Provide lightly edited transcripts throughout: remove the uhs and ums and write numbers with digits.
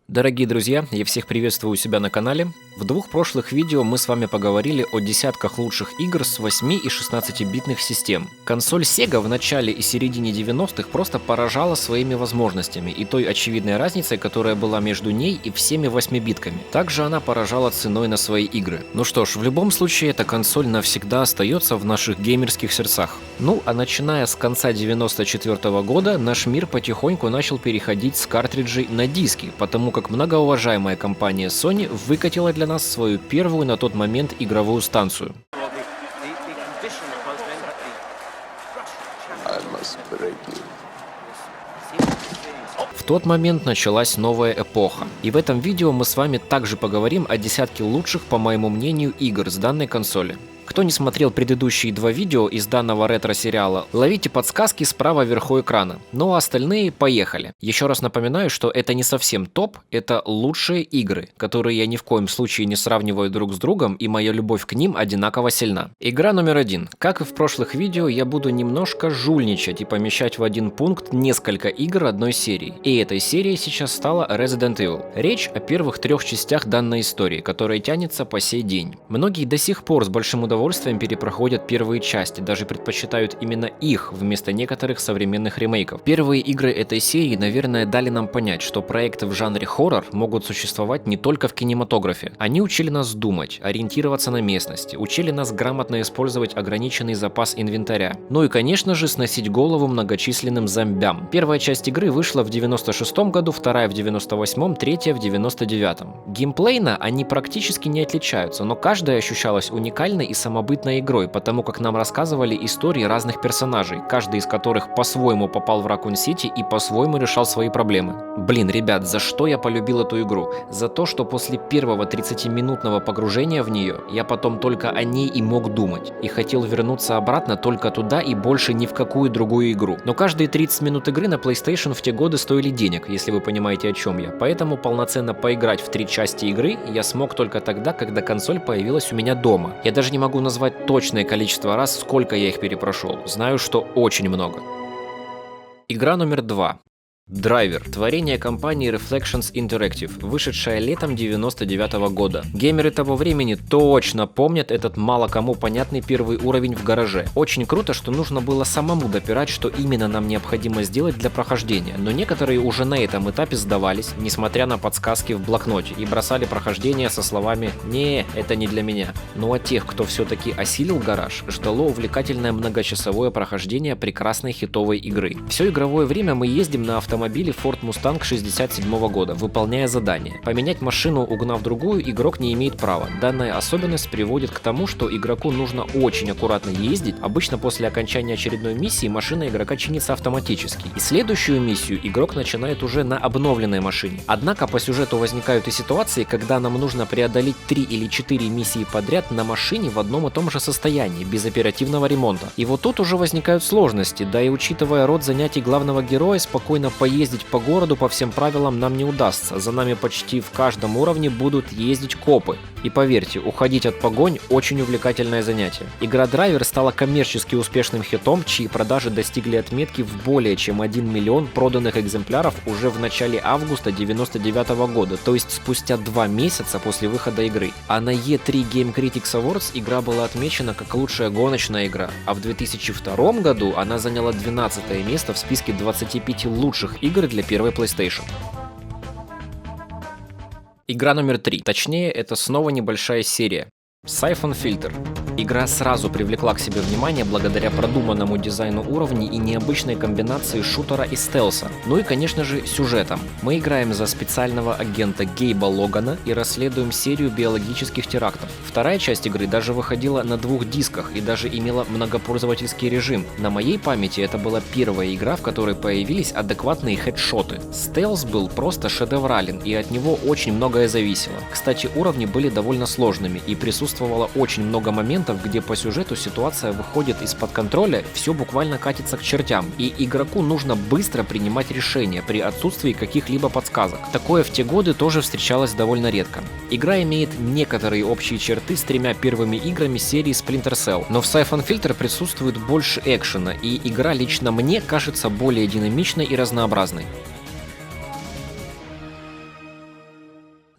Дорогие друзья, я всех приветствую у себя на канале. В двух прошлых видео мы с вами поговорили о десятках лучших игр с 8 и 16-битных систем. Консоль Sega в начале и середине 90-х просто поражала своими возможностями и той очевидной разницей, которая была между ней и всеми 8-битками. Также она поражала ценой на свои игры. Ну что ж, в любом случае эта консоль навсегда остается в наших геймерских сердцах. Ну а начиная с конца 94 года наш мир потихоньку начал переходить с картриджей на диски, потому как многоуважаемая компания Sony выкатила для нас свою первую на тот момент игровую станцию. В тот момент началась новая эпоха, и в этом видео мы с вами также поговорим о десятке лучших, по моему мнению, игр с данной консоли. Кто не смотрел предыдущие два видео из данного ретро-сериала, ловите подсказки справа вверху экрана. Ну а остальные поехали. Еще раз напоминаю, что это не совсем топ, это лучшие игры, которые я ни в коем случае не сравниваю друг с другом, и моя любовь к ним одинаково сильна. Игра номер 1. Как и в прошлых видео, я буду немножко жульничать и помещать в один пункт несколько игр одной серии. И этой серией сейчас стала Resident Evil. Речь о первых 3 частях данной истории, которая тянется по сей день. Многие до сих пор с большим удовольствием перепроходят первые части, даже предпочитают именно их вместо некоторых современных ремейков. Первые игры этой серии, наверное, дали нам понять, что проекты в жанре хоррор могут существовать не только в кинематографе. Они учили нас думать, ориентироваться на местности, учили нас грамотно использовать ограниченный запас инвентаря. Ну и, конечно же, сносить голову многочисленным зомбям. Первая часть игры вышла в 96 году, вторая в 98, третья в 99. Геймплейно они практически не отличаются, но каждая ощущалась уникальной и самобытной игрой, потому как нам рассказывали истории разных персонажей, каждый из которых по-своему попал в Ракун-Сити и по-своему решал свои проблемы. Блин, ребят, за что я полюбил эту игру? За то, что после первого 30-минутного погружения в нее я потом только о ней и мог думать, и хотел вернуться обратно только туда и больше ни в какую другую игру. Но каждые 30 минут игры на PlayStation в те годы стоили денег, если вы понимаете, о чем я, поэтому полноценно поиграть в 3 части игры я смог только тогда, когда консоль появилась у меня дома. Я даже не могу назвать точное количество раз, сколько я их перепрошел. Знаю, что очень много. Игра номер 2. Драйвер. Творение компании Reflections Interactive, вышедшая летом 99 года. Геймеры того времени точно помнят этот мало кому понятный первый уровень в гараже. Очень круто, что нужно было самому допирать, что именно нам необходимо сделать для прохождения, но некоторые уже на этом этапе сдавались, несмотря на подсказки в блокноте, и бросали прохождение со словами «Не, это не для меня». Ну а тех, кто все-таки осилил гараж, ждало увлекательное многочасовое прохождение прекрасной хитовой игры. Все игровое время мы ездим на автомобиле Ford Mustang 67 года, выполняя задание. Поменять машину, угнав другую, игрок не имеет права. Данная особенность приводит к тому, что игроку нужно очень аккуратно ездить. Обычно после окончания очередной миссии машина игрока чинится автоматически. И следующую миссию игрок начинает уже на обновленной машине. Однако по сюжету возникают и ситуации, когда нам нужно преодолеть 3 или 4 миссии подряд на машине в одном и том же состоянии, без оперативного ремонта. И вот тут уже возникают сложности, да и учитывая род занятий главного героя, спокойно поездить по городу по всем правилам нам не удастся. За нами почти в каждом уровне будут ездить копы. И поверьте, уходить от погонь очень увлекательное занятие. Игра Драйвер стала коммерчески успешным хитом, чьи продажи достигли отметки в более чем 1 миллион проданных экземпляров уже в начале августа 99 года, то есть спустя 2 месяца после выхода игры. А на E3 Game Critics Awards игра была отмечена как лучшая гоночная игра, а в 2002 году она заняла 12 место в списке 25 лучших игр для первой PlayStation. Игра номер 3. Точнее, это снова небольшая серия. Siphon Filter. Игра сразу привлекла к себе внимание благодаря продуманному дизайну уровней и необычной комбинации шутера и стелса. Ну и, конечно же, сюжетом. Мы играем за специального агента Гейба Логана и расследуем серию биологических терактов. Вторая часть игры даже выходила на 2 дисках и даже имела многопользовательский режим. На моей памяти это была первая игра, в которой появились адекватные хедшоты. Стелс был просто шедеврален, и от него очень многое зависело. Кстати, уровни были довольно сложными, и присутствовало очень много моментов, где по сюжету ситуация выходит из-под контроля, все буквально катится к чертям, и игроку нужно быстро принимать решения при отсутствии каких-либо подсказок. Такое в те годы тоже встречалось довольно редко. Игра имеет некоторые общие черты с 3 первыми играми серии Splinter Cell, но в Siphon Filter присутствует больше экшена, и игра лично мне кажется более динамичной и разнообразной.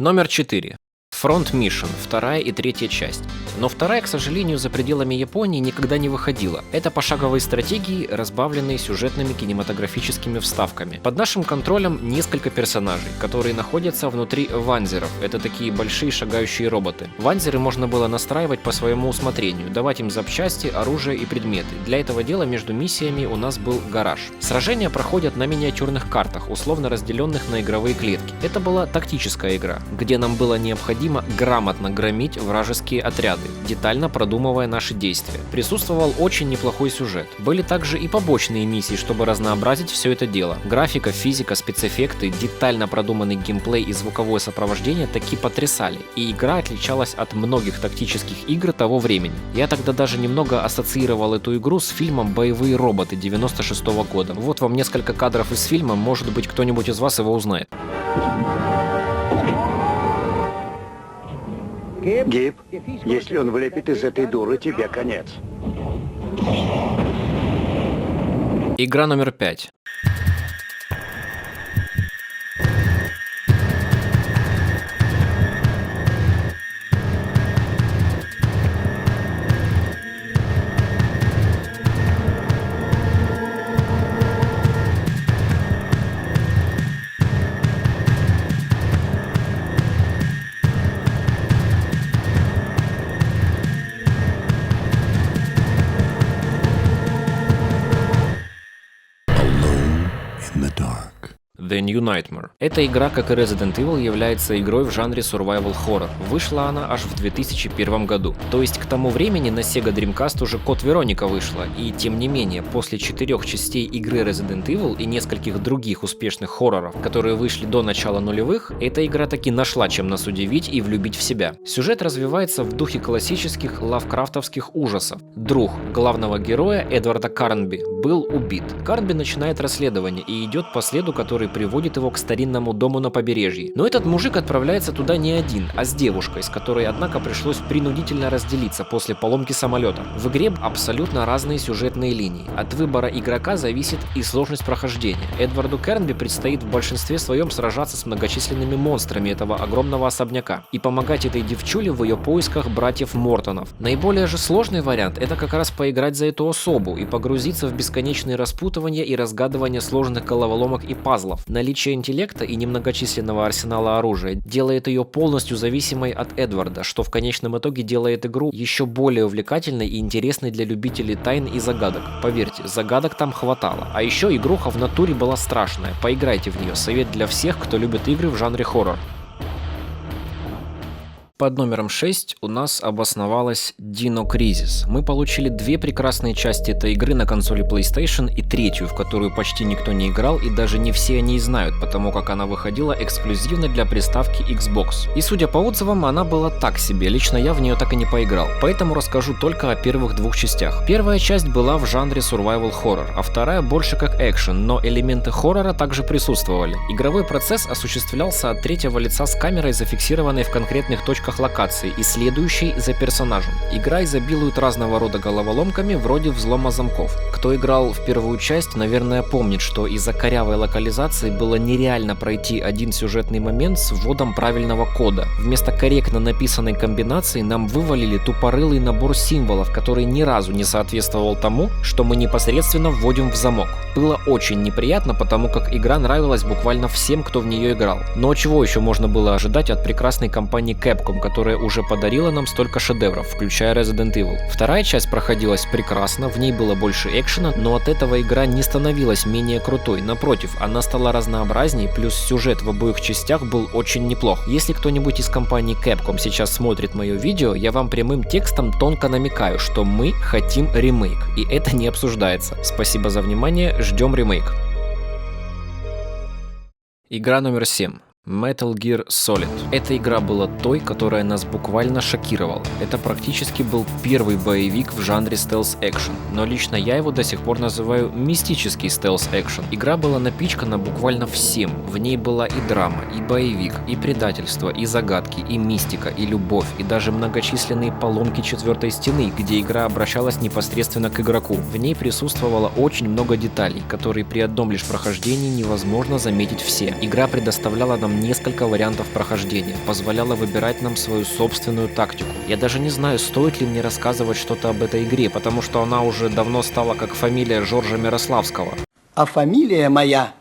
Номер 4. Front Mission, вторая и третья часть. Но вторая, к сожалению, за пределами Японии никогда не выходила. Это пошаговые стратегии, разбавленные сюжетными кинематографическими вставками. Под нашим контролем несколько персонажей, которые находятся внутри ванзеров. Это такие большие шагающие роботы. Ванзеры можно было настраивать по своему усмотрению, давать им запчасти, оружие и предметы. Для этого дела между миссиями у нас был гараж. Сражения проходят на миниатюрных картах, условно разделенных на игровые клетки. Это была тактическая игра, где нам было необходимо грамотно громить вражеские отряды, детально продумывая наши действия. Присутствовал очень неплохой сюжет. Были также и побочные миссии, чтобы разнообразить все это дело. Графика, физика, спецэффекты, детально продуманный геймплей и звуковое сопровождение таки потрясали, и игра отличалась от многих тактических игр того времени. Я тогда даже немного ассоциировал эту игру с фильмом «Боевые роботы» 96-го года. Вот вам несколько кадров из фильма, может быть, кто-нибудь из вас его узнает. Гиб, если он вылепит из этой дуры, тебе конец. Игра номер 5. The New Nightmare. Эта игра, как и Resident Evil, является игрой в жанре survival horror. Вышла она аж в 2001 году. То есть к тому времени на Sega Dreamcast уже Код Вероника вышла, и тем не менее, после 4 частей игры Resident Evil и нескольких других успешных хорроров, которые вышли до начала нулевых, эта игра таки нашла чем нас удивить и влюбить в себя. Сюжет развивается в духе классических лавкрафтовских ужасов. Друг главного героя Эдварда Карнби был убит. Карнби начинает расследование и идет по следу, который приводит его к старинному дому на побережье. Но этот мужик отправляется туда не один, а с девушкой, с которой, однако, пришлось принудительно разделиться после поломки самолета. В игре абсолютно разные сюжетные линии. От выбора игрока зависит и сложность прохождения. Эдварду Кернби предстоит в большинстве своем сражаться с многочисленными монстрами этого огромного особняка и помогать этой девчуле в ее поисках братьев Мортонов. Наиболее же сложный вариант — это как раз поиграть за эту особу и погрузиться в бесконечные распутывания и разгадывание сложных головоломок и пазлов. Наличие интеллекта и немногочисленного арсенала оружия делает ее полностью зависимой от Эдварда, что в конечном итоге делает игру еще более увлекательной и интересной для любителей тайн и загадок. Поверьте, загадок там хватало. А еще игруха в натуре была страшная. Поиграйте в нее. Совет для всех, кто любит игры в жанре хоррор. Под номером 6 у нас обосновалась Dino Crisis. Мы получили две прекрасные части этой игры на консоли PlayStation и третью, в которую почти никто не играл и даже не все о ней знают, потому как она выходила эксклюзивно для приставки Xbox. И судя по отзывам, она была так себе, лично я в нее так и не поиграл, поэтому расскажу только о первых двух частях. Первая часть была в жанре survival horror, а вторая больше как экшен, но элементы хоррора также присутствовали. Игровой процесс осуществлялся от третьего лица с камерой, зафиксированной в конкретных точках локации и следующей за персонажем. Игра изобилует разного рода головоломками вроде взлома замков. Кто играл в первую часть, наверное, помнит, что из-за корявой локализации было нереально пройти один сюжетный момент с вводом правильного кода. Вместо корректно написанной комбинации нам вывалили тупорылый набор символов, который ни разу не соответствовал тому, что мы непосредственно вводим в замок. Было очень неприятно, потому как игра нравилась буквально всем, кто в нее играл. Но чего еще можно было ожидать от прекрасной компании Capcom, которая уже подарила нам столько шедевров, включая Resident Evil. Вторая часть проходилась прекрасно, в ней было больше экшена, но от этого игра не становилась менее крутой. Напротив, она стала разнообразней, плюс сюжет в обоих частях был очень неплох. Если кто-нибудь из компании Capcom сейчас смотрит мое видео, я вам прямым текстом тонко намекаю, что мы хотим ремейк, и это не обсуждается. Спасибо за внимание, ждем ремейк. Игра номер 7. Metal Gear Solid. Эта игра была той, которая нас буквально шокировала. Это практически был первый боевик в жанре стелс-экшен, но лично я его до сих пор называю мистический стелс-экшен. Игра была напичкана буквально всем. В ней была и драма, и боевик, и предательство, и загадки, и мистика, и любовь, и даже многочисленные поломки четвертой стены, где игра обращалась непосредственно к игроку. В ней присутствовало очень много деталей, которые при одном лишь прохождении невозможно заметить все. Игра предоставляла нам несколько вариантов прохождения, позволяла выбирать нам свою собственную тактику. Я даже не знаю, стоит ли мне рассказывать что-то об этой игре, потому что она уже давно стала как фамилия Жоржа Мирославского. А фамилия моя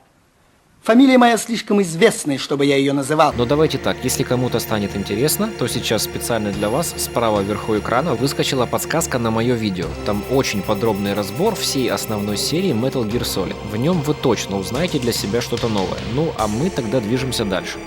слишком известная, чтобы я ее называл. Но давайте так, если кому-то станет интересно, то сейчас специально для вас справа вверху экрана выскочила подсказка на мое видео. Там очень подробный разбор всей основной серии Metal Gear Solid. В нем вы точно узнаете для себя что-то новое. Ну а мы тогда движемся дальше.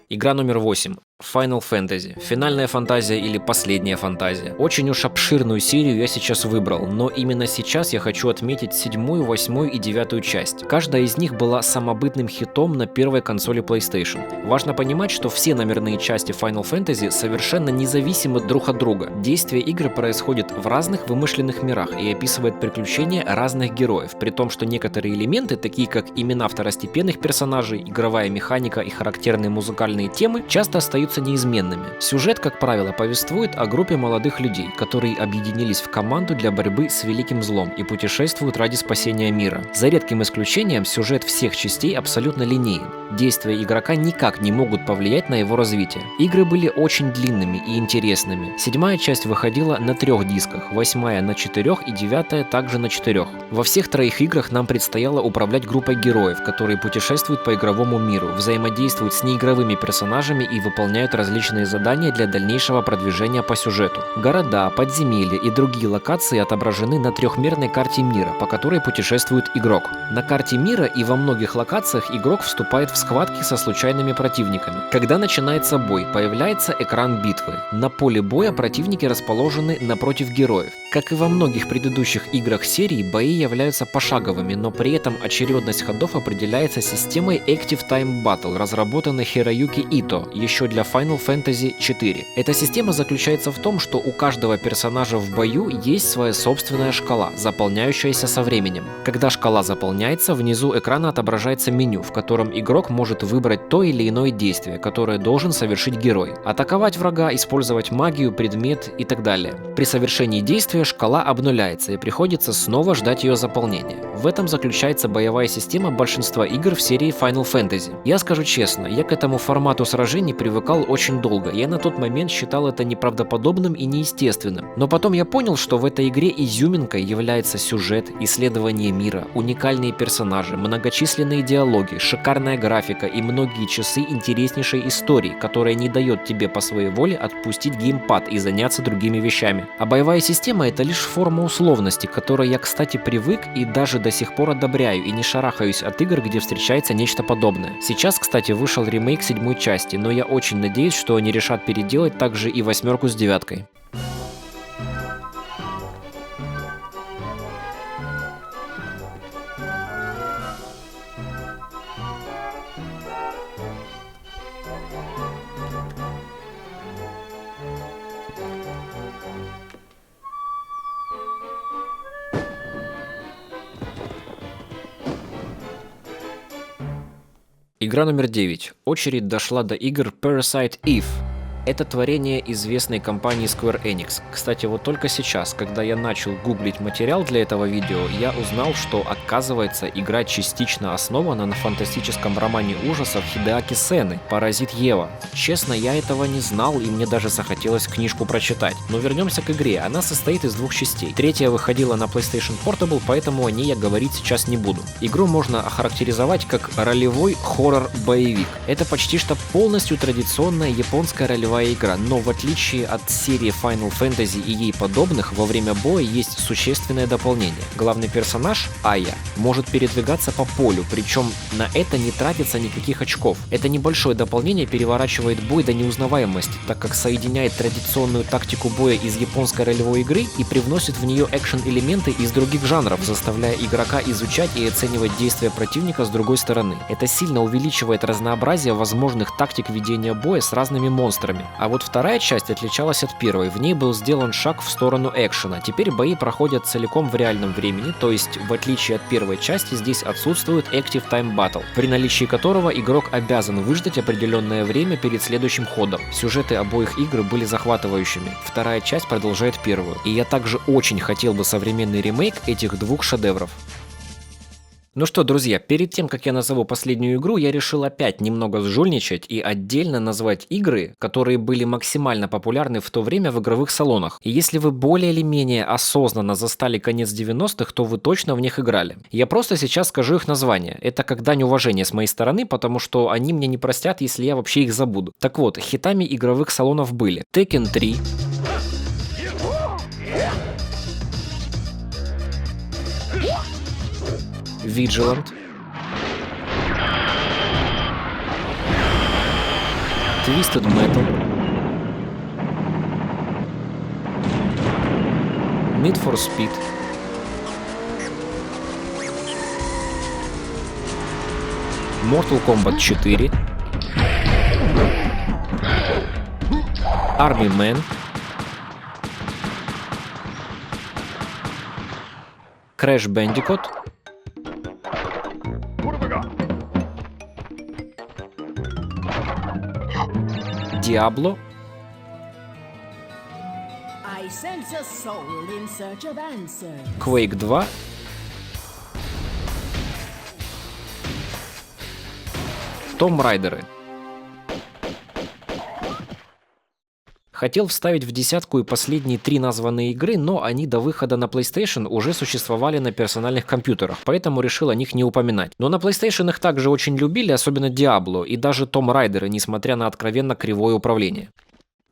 Игра номер 8. Final Fantasy. Финальная фантазия или последняя фантазия. Очень уж обширную серию я сейчас выбрал, но именно сейчас я хочу отметить 7-ю, 8-ю и 9-ю часть. Каждая из них была самобытным хитом на первой консоли PlayStation. Важно понимать, что все номерные части Final Fantasy совершенно независимы друг от друга. Действие игры происходит в разных вымышленных мирах и описывает приключения разных героев, при том, что некоторые элементы, такие как имена второстепенных персонажей, игровая механика и характерные музыкальные темы, часто остаются неизменными. Сюжет, как правило, повествует о группе молодых людей, которые объединились в команду для борьбы с великим злом и путешествуют ради спасения мира. За редким исключением, сюжет всех частей абсолютно линеен. Действия игрока никак не могут повлиять на его развитие. Игры были очень длинными и интересными. 7-я часть выходила на 3 дисках, 8-я на 4 и 9-я также на 4. Во всех 3 играх нам предстояло управлять группой героев, которые путешествуют по игровому миру, взаимодействуют с неигровыми персонажами и выполняют различные задания для дальнейшего продвижения по сюжету. Города, подземелья и другие локации отображены на трехмерной карте мира, по которой путешествует игрок. На карте мира и во многих локациях игрок вступает в схватки со случайными противниками. Когда начинается бой, появляется экран битвы. На поле боя противники расположены напротив героев. Как и во многих предыдущих играх серии, бои являются пошаговыми, но при этом очередность ходов определяется системой Active Time Battle, разработанной Хироюки Ито еще для Final Fantasy IV. Эта система заключается в том, что у каждого персонажа в бою есть своя собственная шкала, заполняющаяся со временем. Когда шкала заполняется, внизу экрана отображается меню, в котором игрок может выбрать то или иное действие, которое должен совершить герой. Атаковать врага, использовать магию, предмет и так далее. При совершении действия шкала обнуляется и приходится снова ждать ее заполнения. В этом заключается боевая система большинства игр в серии Final Fantasy. Я скажу честно, я к этому формату сражений привыкал очень долго. Я на тот момент считал это неправдоподобным и неестественным. Но потом я понял, что в этой игре изюминкой является сюжет, исследование мира, уникальные персонажи, многочисленные диалоги, шикарная графика и многие часы интереснейшей истории, которая не дает тебе по своей воле отпустить геймпад и заняться другими вещами. А боевая система — это лишь форма условности, к которой я, кстати, привык и даже до сих пор одобряю и не шарахаюсь от игр, где встречается нечто подобное. Сейчас, кстати, вышел ремейк 7-й части, но я очень надеюсь, что они решат переделать также и 8-ку с 9-кой. Игра номер 9. Очередь дошла до игр Parasite Eve. Это творение известной компании Square Enix. Кстати, вот только сейчас, когда я начал гуглить материал для этого видео, я узнал, что, оказывается, игра частично основана на фантастическом романе ужасов Хидеаки Сены «Паразит Ева». Честно, я этого не знал, и мне даже захотелось книжку прочитать. Но вернемся к игре. Она состоит из 2 частей. 3-я выходила на PlayStation Portable, поэтому о ней я говорить сейчас не буду. Игру можно охарактеризовать как ролевой хоррор-боевик. Это почти что полностью традиционная японская ролевая игра, но в отличие от серии Final Fantasy и ей подобных, во время боя есть существенное дополнение. Главный персонаж, Ая, может передвигаться по полю, причем на это не тратится никаких очков. Это небольшое дополнение переворачивает бой до неузнаваемости, так как соединяет традиционную тактику боя из японской ролевой игры и привносит в нее экшен-элементы из других жанров, заставляя игрока изучать и оценивать действия противника с другой стороны. Это сильно увеличивает разнообразие возможных тактик ведения боя с разными монстрами. А вот 2-я часть отличалась от 1-й, в ней был сделан шаг в сторону экшена. Теперь бои проходят целиком в реальном времени, то есть в отличие от 1-й части здесь отсутствует Active Time Battle, при наличии которого игрок обязан выждать определенное время перед следующим ходом. Сюжеты обоих игр были захватывающими. 2-я часть продолжает 1-ю, и я также очень хотел бы современный ремейк этих 2 шедевров. Ну что, друзья, перед тем, как я назову последнюю игру, я решил опять немного сжульничать и отдельно назвать игры, которые были максимально популярны в то время в игровых салонах. И если вы более или менее осознанно застали конец 90-х, то вы точно в них играли. Я просто сейчас скажу их название. Это как дань уважения с моей стороны, потому что они мне не простят, если я вообще их забуду. Так вот, хитами игровых салонов были Tekken 3, Vigilant, Twisted Metal, Need for Speed, Mortal Kombat 4, Army Man, Crash Bandicoot, Diablo, I sense a soul in search of answers. Quake 2, Tomb Raider. Хотел вставить в десятку и последние 3 названные игры, но они до выхода на PlayStation уже существовали на персональных компьютерах, поэтому решил о них не упоминать. Но на PlayStation их также очень любили, особенно Diablo и даже Tomb Raider, несмотря на откровенно кривое управление.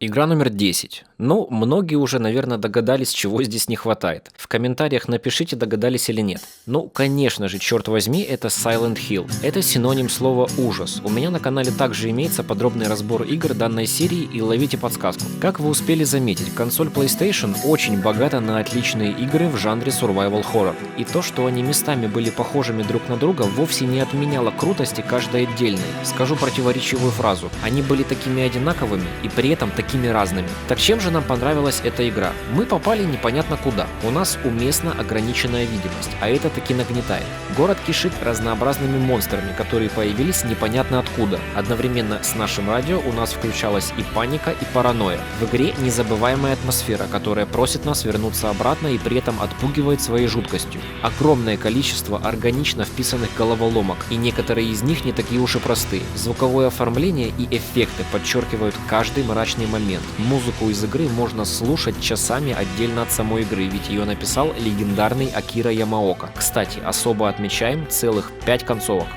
Игра номер 10. Ну, многие уже, наверное, догадались, чего здесь не хватает. В комментариях напишите, догадались или нет. Ну, конечно же, черт возьми, это Silent Hill. Это синоним слова «ужас». У меня на канале также имеется подробный разбор игр данной серии, и ловите подсказку. Как вы успели заметить, консоль PlayStation очень богата на отличные игры в жанре survival horror. И то, что они местами были похожими друг на друга, вовсе не отменяло крутости каждой отдельной. Скажу противоречивую фразу. Они были такими одинаковыми и при этом такими разными. Так чем же нам понравилась эта игра? Мы попали непонятно куда. У нас уместно ограниченная видимость, а это таки нагнетает. Город кишит разнообразными монстрами, которые появились непонятно откуда. Одновременно с нашим радио у нас включалась и паника, и паранойя. В игре незабываемая атмосфера, которая просит нас вернуться обратно и при этом отпугивает своей жуткостью. Огромное количество органично вписанных головоломок, и некоторые из них не такие уж и простые. Звуковое оформление и эффекты подчеркивают каждый мрачный момент. Музыку из игры можно слушать часами отдельно от самой игры, ведь ее написал легендарный Акира Ямаока. Кстати, особо отмечаем целых 5 концовок.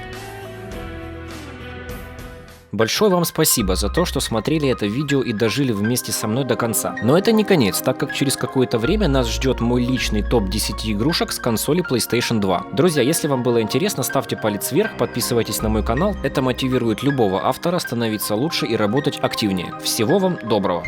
Большое вам спасибо за то, что смотрели это видео и дожили вместе со мной до конца. Но это не конец, так как через какое-то время нас ждет мой личный топ 10 игрушек с консоли PlayStation 2. Друзья, если вам было интересно, ставьте палец вверх, подписывайтесь на мой канал. Это мотивирует любого автора становиться лучше и работать активнее. Всего вам доброго!